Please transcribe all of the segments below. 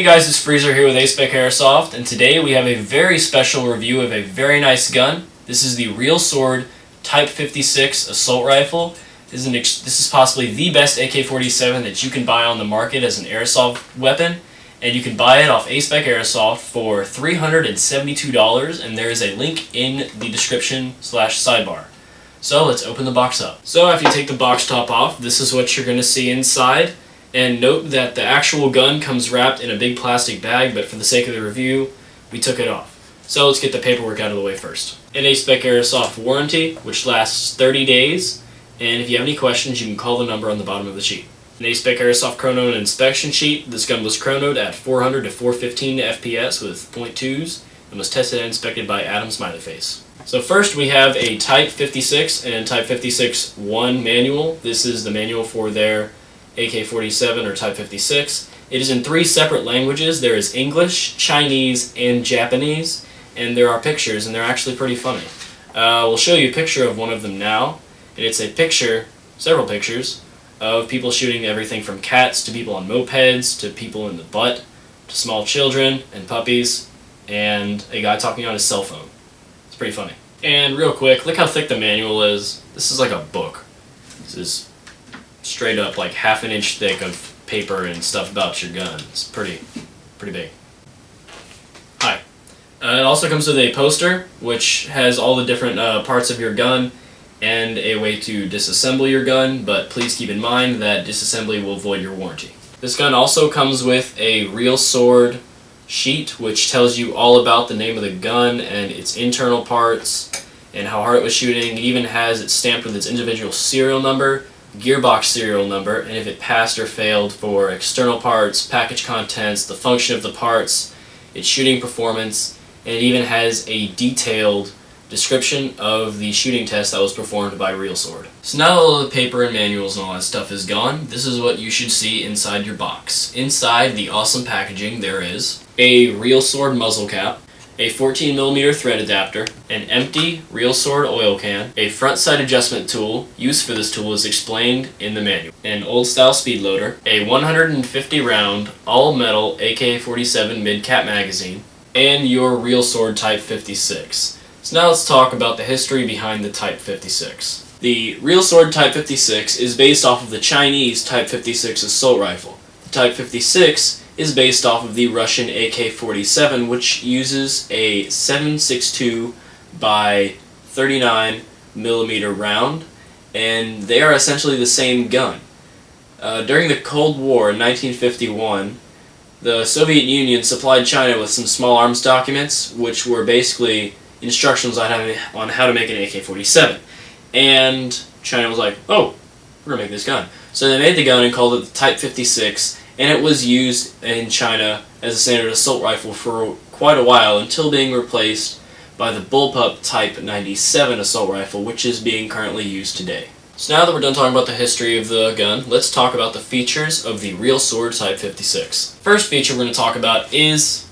guys, it's Freezer here with Aspec Airsoft, and today we have a very special review of a very nice gun. This is the Real Sword Type 56 Assault Rifle. This is possibly the best AK-47 that you can buy on the market as an airsoft weapon, and you can buy it off Aspec Airsoft for $372, and there is a link in the description/sidebar. So let's open the box up. So after you take the box top off, this is what you're going to see inside. And note that the actual gun comes wrapped in a big plastic bag, but for the sake of the review, we took it off. So let's get the paperwork out of the way first. An Aspec Airsoft warranty, which lasts 30 days, and if you have any questions, you can call the number on the bottom of the sheet. An Aspec Airsoft chrono inspection sheet. This gun was chronoed at 400 to 415 FPS with .2s, and was tested and inspected by Adam Smileyface. So first we have a Type 56 and Type 56-1 manual. This is the manual for their AK-47 or Type 56. It is in 3 separate languages. There is English, Chinese, and Japanese, and there are pictures, and they're actually pretty funny. We'll show you a picture of one of them now, and it's a picture, several pictures, of people shooting everything from cats to people on mopeds to people in the butt to small children and puppies, and a guy talking on his cell phone. It's pretty funny. And real quick, look how thick the manual is. This is like a book. This is straight up like half an inch thick of paper and stuff about your gun. It's pretty big. Hi. It also comes with a poster which has all the different parts of your gun and a way to disassemble your gun, but please keep in mind that disassembly will void your warranty. This gun also comes with a Real Sword sheet which tells you all about the name of the gun and its internal parts and how hard it was shooting. It even has it stamped with its individual serial number, gearbox serial number, and if it passed or failed for external parts, package contents, the function of the parts, its shooting performance, and it even has a detailed description of the shooting test that was performed by Real Sword. So now that all the paper and manuals and all that stuff is gone, this is what you should see inside your box. Inside the awesome packaging there is a Real Sword muzzle cap, a 14mm thread adapter, an empty Real Sword oil can, a front sight adjustment tool. Use for this tool is explained in the manual, an old style speed loader, a 150 round all metal AK-47 mid-cap magazine, and your Real Sword Type 56. So now let's talk about the history behind the Type 56. The Real Sword Type 56 is based off of the Chinese Type 56 assault rifle. The Type 56 is based off of the Russian AK-47, which uses a 7.62 by 39mm round, and they are essentially the same gun. During the Cold War in 1951, the Soviet Union supplied China with some small arms documents, which were basically instructions on how to make an AK-47. And China was like, oh, we're going to make this gun. So they made the gun and called it the Type 56, and it was used in China as a standard assault rifle for quite a while until being replaced by the Bullpup Type 97 assault rifle, which is being currently used today. So now that we're done talking about the history of the gun, let's talk about the features of the Real Sword Type 56. First feature we're going to talk about is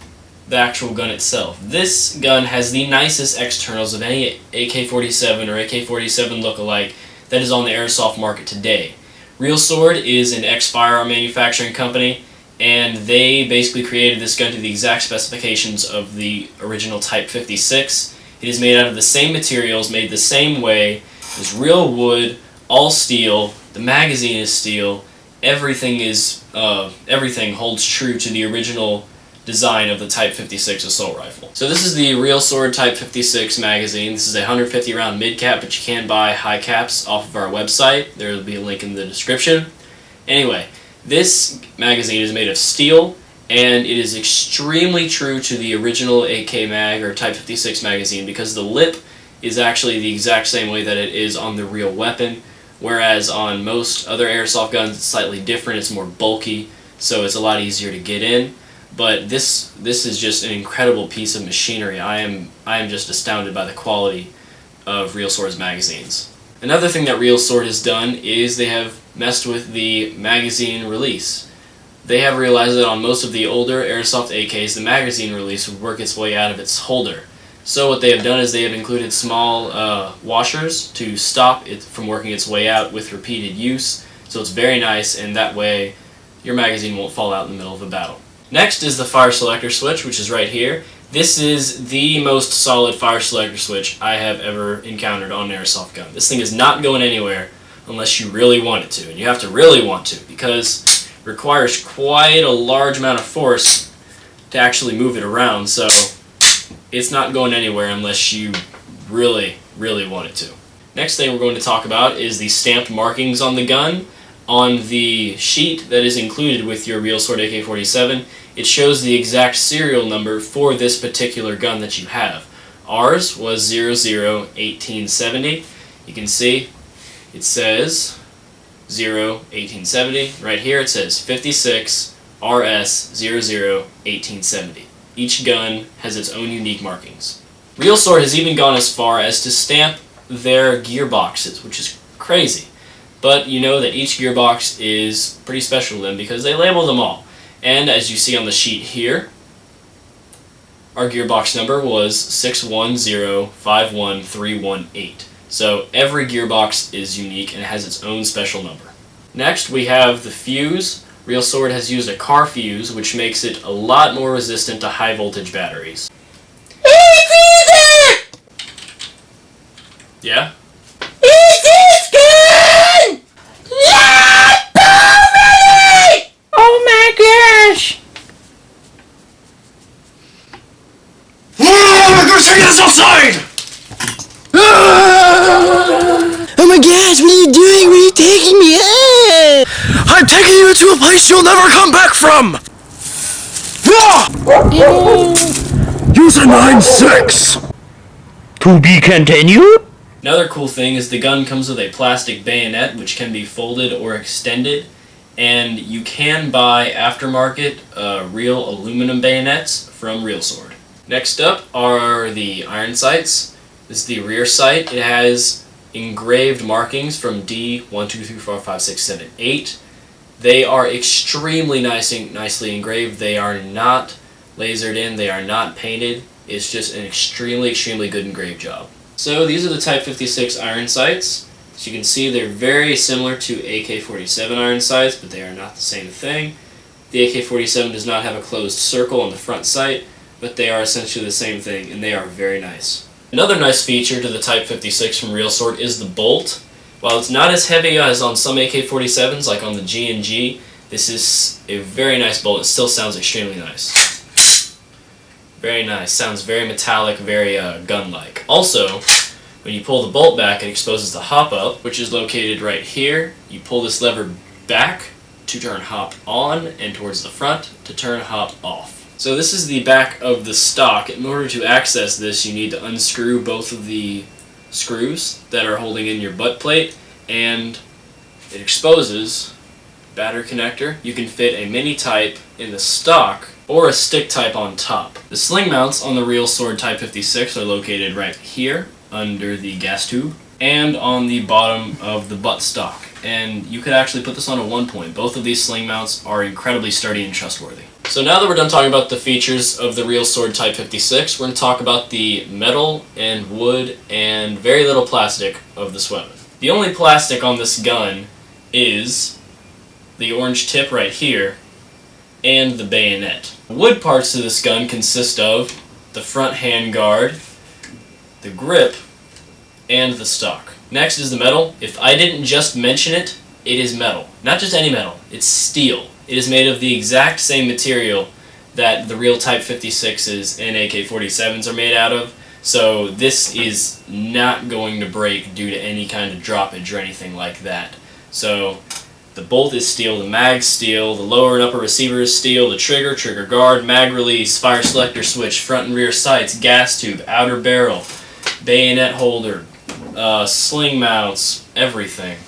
the actual gun itself. This gun has the nicest externals of any AK-47 or AK-47 look-alike that is on the airsoft market today. Real Sword is an ex-firearm manufacturing company, and they basically created this gun to the exact specifications of the original Type 56. It is made out of the same materials, made the same way. It's real wood, all steel. The magazine is steel. Everything holds true to the original design of the Type 56 assault rifle. So this is the Real Sword Type 56 magazine. This is a 150 round mid cap, but you can buy high caps off of our website. There will be a link in the description. Anyway, this magazine is made of steel, and it is extremely true to the original AK mag or Type 56 magazine because the lip is actually the exact same way that it is on the real weapon, whereas on most other airsoft guns it's slightly different. It's more bulky, so it's a lot easier to get in. But this is just an incredible piece of machinery. I am just astounded by the quality of Real Sword's magazines. Another thing that Real Sword has done is they have messed with the magazine release. They have realized that on most of the older airsoft AKs, the magazine release would work its way out of its holder. So what they have done is they have included small washers to stop it from working its way out with repeated use. So it's very nice, and that way your magazine won't fall out in the middle of a battle. Next is the fire selector switch, which is right here. This is the most solid fire selector switch I have ever encountered on an airsoft gun. This thing is not going anywhere unless you really want it to, and you have to really want to because it requires quite a large amount of force to actually move it around, so it's not going anywhere unless you really, really want it to. Next thing we're going to talk about is the stamped markings on the gun. On the sheet that is included with your Real Sword AK-47, it shows the exact serial number for this particular gun that you have. Ours was 001870. You can see it says 01870. Right here it says 56 RS 001870. Each gun has its own unique markings. Real Sword has even gone as far as to stamp their gearboxes, which is crazy. But you know that each gearbox is pretty special to them because they label them all. And as you see on the sheet here, our gearbox number was 61051318. So every gearbox is unique and has its own special number. Next we have the fuse. Real Sword has used a car fuse, which makes it a lot more resistant to high voltage batteries. Yeah? Oh my gosh! Go take this outside! Oh my gosh, what are you doing? Where are you taking me? I'm taking you to a place you'll never come back from! User 9-6! To be continued? Another cool thing is the gun comes with a plastic bayonet which can be folded or extended, and you can buy aftermarket real aluminum bayonets from Real Sword. Next up are the iron sights. This is the rear sight. It has engraved markings from D 1, 2, 3, 4, 5, 6, 7, 8. They are extremely nicely engraved. They are not lasered in. They are not painted. It's just an extremely good engraved job. So these are the Type 56 iron sights. As you can see, they're very similar to AK-47 iron sights, but they are not the same thing. The AK-47 does not have a closed circle on the front sight, but they are essentially the same thing, and they are very nice. Another nice feature to the Type 56 from Real Sword is the bolt. While it's not as heavy as on some AK-47s, like on the G&G, this is a very nice bolt. It still sounds extremely nice. Very nice. Sounds very metallic, very gun-like. Also, when you pull the bolt back, it exposes the hop up, which is located right here. You pull this lever back to turn hop on, and towards the front to turn hop off. So this is the back of the stock. In order to access this, you need to unscrew both of the screws that are holding in your butt plate, and it exposes battery connector. You can fit a mini type in the stock or a stick type on top. The sling mounts on the Real Sword Type 56 are located right here under the gas tube and on the bottom of the butt stock. And you could actually put this on a 1-point. Both of these sling mounts are incredibly sturdy and trustworthy. So now that we're done talking about the features of the Real Sword Type 56, we're going to talk about the metal and wood and very little plastic of this weapon. The only plastic on this gun is the orange tip right here and the bayonet. The wood parts to this gun consist of the front handguard, the grip, and the stock. Next is the metal. If I didn't just mention it, it is metal. Not just any metal, it's steel. It is made of the exact same material that the real Type 56s and AK-47s are made out of, so this is not going to break due to any kind of droppage or anything like that. So the bolt is steel, the mag's steel, the lower and upper receiver is steel, the trigger guard, mag release, fire selector switch, front and rear sights, gas tube, outer barrel, bayonet holder, sling mounts, everything.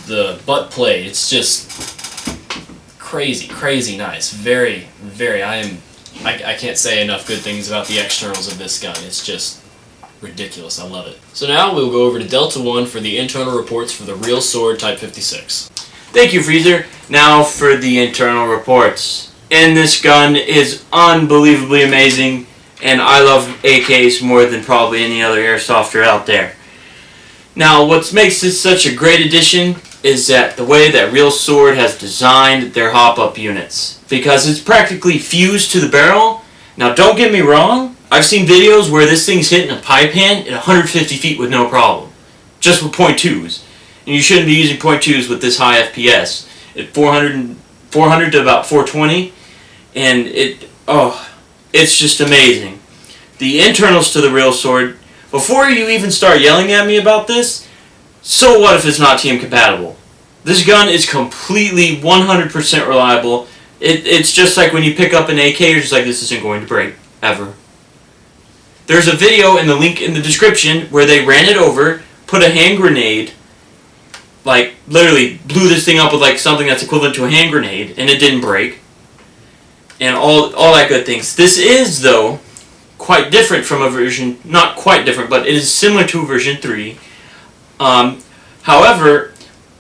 The butt plate, it's just crazy nice. Very, I can't say enough good things about the externals of this gun. It's just ridiculous. I love it. So now we'll go over to Delta One for the internal reports for the Real Sword Type 56. Thank you, Freezer. Now for the internal reports. And this gun is unbelievably amazing, and I love AKs more than probably any other airsofter out there. Now, what makes this such a great addition is that the way that Real Sword has designed their hop-up units. because it's practically fused to the barrel. Now don't get me wrong, I've seen videos where this thing's hitting a pie pan at 150 feet with no problem, just with .2s. And you shouldn't be using .2s with this high FPS. At 400 to about 420, and it's just amazing. The internals to the real sword, before you even start yelling at me about this, so what if it's not TM compatible? This gun is completely 100% reliable. It's just like when you pick up an AK, you're just like, this isn't going to break, ever. There's a video in the link in the description where they ran it over, put a hand grenade, like literally blew this thing up with like something that's equivalent to a hand grenade, and it didn't break. And all that good things. This is, though, quite different from a version, not quite different, but it is similar to version 3. However,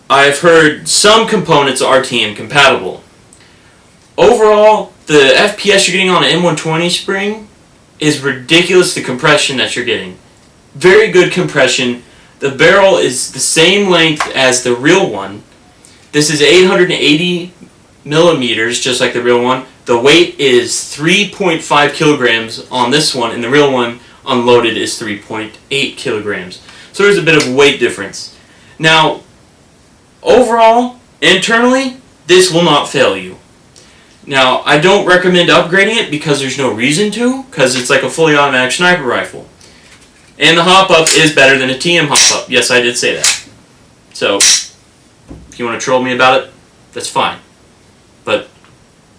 I've heard some components are TM compatible. Overall, the FPS you're getting on an M120 spring is ridiculous, the compression that you're getting. Very good compression. The barrel is the same length as the real one. This is 880 millimeters, just like the real one. The weight is 3.5 kilograms on this one, and the real one unloaded is 3.8 kilograms. So there's a bit of a weight difference. Now, overall, internally, this will not fail you. Now, I don't recommend upgrading it because there's no reason to, because it's like a fully automatic sniper rifle. And the hop-up is better than a TM hop-up. Yes, I did say that. So, if you want to troll me about it, that's fine. But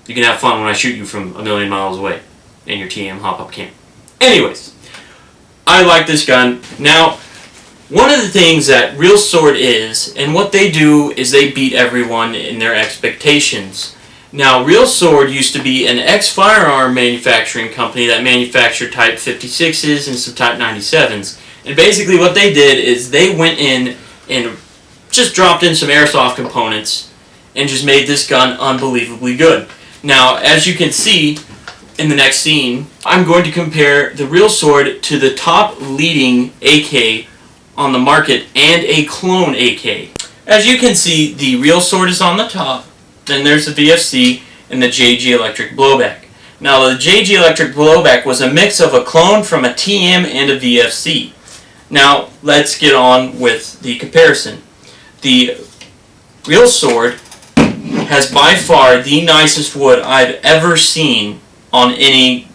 you can have fun when I shoot you from a million miles away and your TM hop-up can't. Anyways, I like this gun. Now, one of the things that Real Sword is, and what they do, is they beat everyone in their expectations. Now, Real Sword used to be an ex-firearm manufacturing company that manufactured Type 56s and some Type 97s. And basically what they did is they went in and just dropped in some airsoft components and just made this gun unbelievably good. Now, as you can see in the next scene, I'm going to compare the Real Sword to the top leading AK on the market and a clone AK. As you can see, the Real Sword is on the top. Then there's the VFC and the JG Electric Blowback. Now, the JG Electric Blowback was a mix of a clone from a TM and a VFC. Now, let's get on with the comparison. The Real Sword has by far the nicest wood I've ever seen on any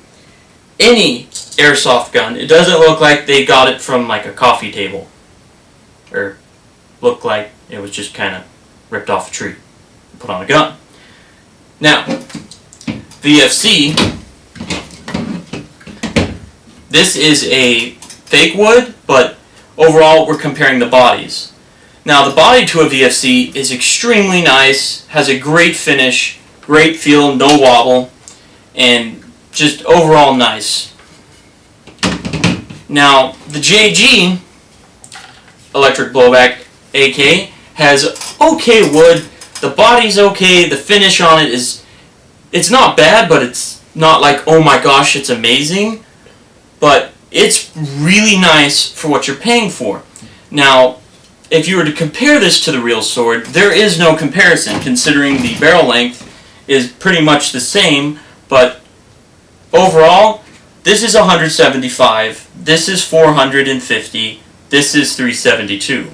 airsoft gun. It doesn't look like they got it from like a coffee table, or look like it was just kind of ripped off a tree, put on a gun. Now, VFC, this is a fake wood, but overall we're comparing the bodies. Now, the body to a VFC is extremely nice, has a great finish, great feel, no wobble, and just overall nice. Now, the JG Electric Blowback AK has okay wood. The body's okay, the finish on it is, it's not bad, but it's not like, oh my gosh, it's amazing. But it's really nice for what you're paying for. Now, if you were to compare this to the Real Sword, there is no comparison, considering the barrel length is pretty much the same, but overall, this is 175, this is 450, this is 372.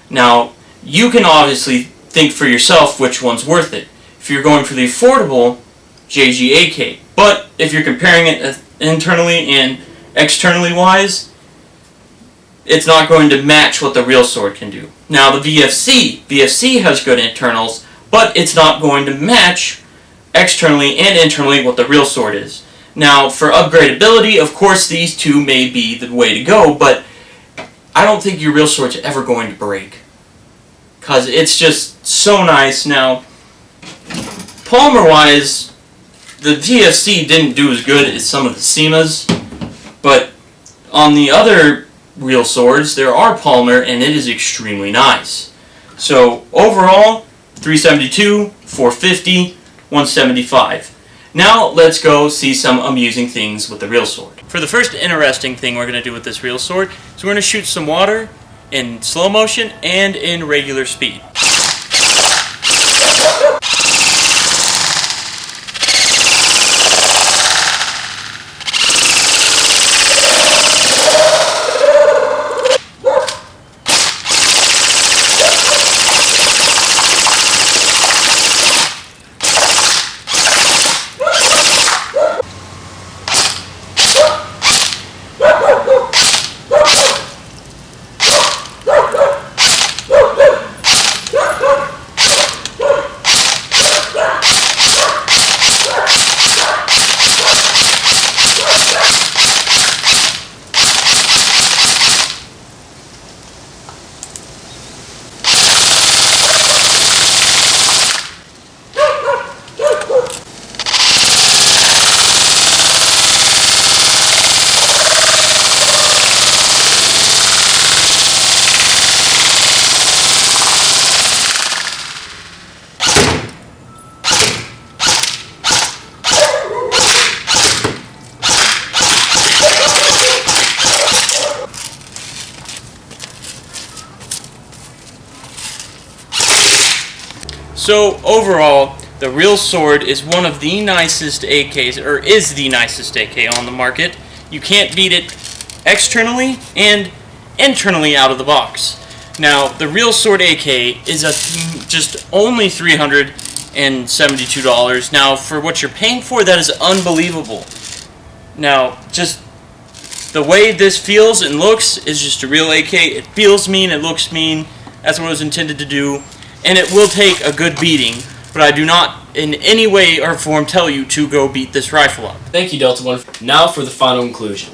Now, you can obviously think for yourself which one's worth it. If you're going for the affordable JG AK, but if you're comparing it internally and externally wise, it's not going to match what the Real Sword can do. Now, the VFC has good internals, but it's not going to match externally and internally what the Real Sword is. Now, for upgradability, of course, these two may be the way to go, but I don't think your Real Sword's ever going to break, because it's just so nice. Now, polymer-wise, the VFC didn't do as good as some of the SEMAs, but on the other Real Swords, there are polymer, and it is extremely nice. So, overall, 372, 450, 175. Now, let's go see some amusing things with the Real Sword. For the first interesting thing we're going to do with this Real Sword is we're going to shoot some water in slow motion and in regular speed. So overall, the Real Sword is one of the nicest AKs, or is the nicest AK on the market. You can't beat it externally and internally out of the box. Now, the Real Sword AK is just only $372. Now, for what you're paying for, that is unbelievable. Now, just the way this feels and looks is just a real AK. It feels mean, it looks mean. That's what it was intended to do. And it will take a good beating, but I do not in any way or form tell you to go beat this rifle up. Thank you, Delta One. Now for the final conclusion.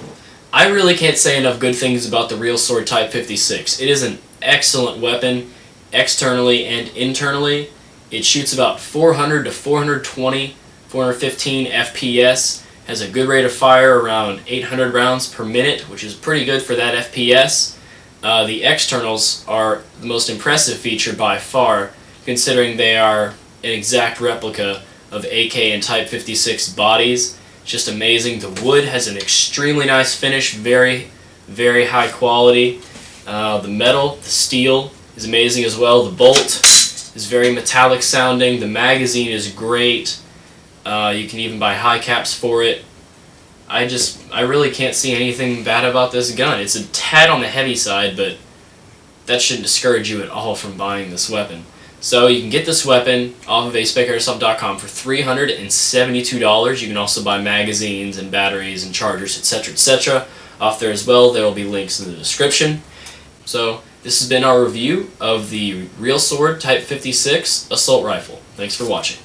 I really can't say enough good things about the Real Sword Type 56. It is an excellent weapon, externally and internally. It shoots about 400 to 420, 415 FPS, has a good rate of fire, around 800 rounds per minute, which is pretty good for that FPS. The externals are the most impressive feature by far, considering they are an exact replica of AK and Type 56 bodies. It's just amazing. The wood has an extremely nice finish, very, very high quality. The metal, the steel, is amazing as well. The bolt is very metallic sounding. The magazine is great. You can even buy high caps for it. I really can't see anything bad about this gun. It's a tad on the heavy side, but that shouldn't discourage you at all from buying this weapon. So you can get this weapon off of acebeckairsoft.com for $372. You can also buy magazines and batteries and chargers, etc., off there as well. There will be links in the description. So this has been our review of the Real Sword Type 56 assault rifle. Thanks for watching.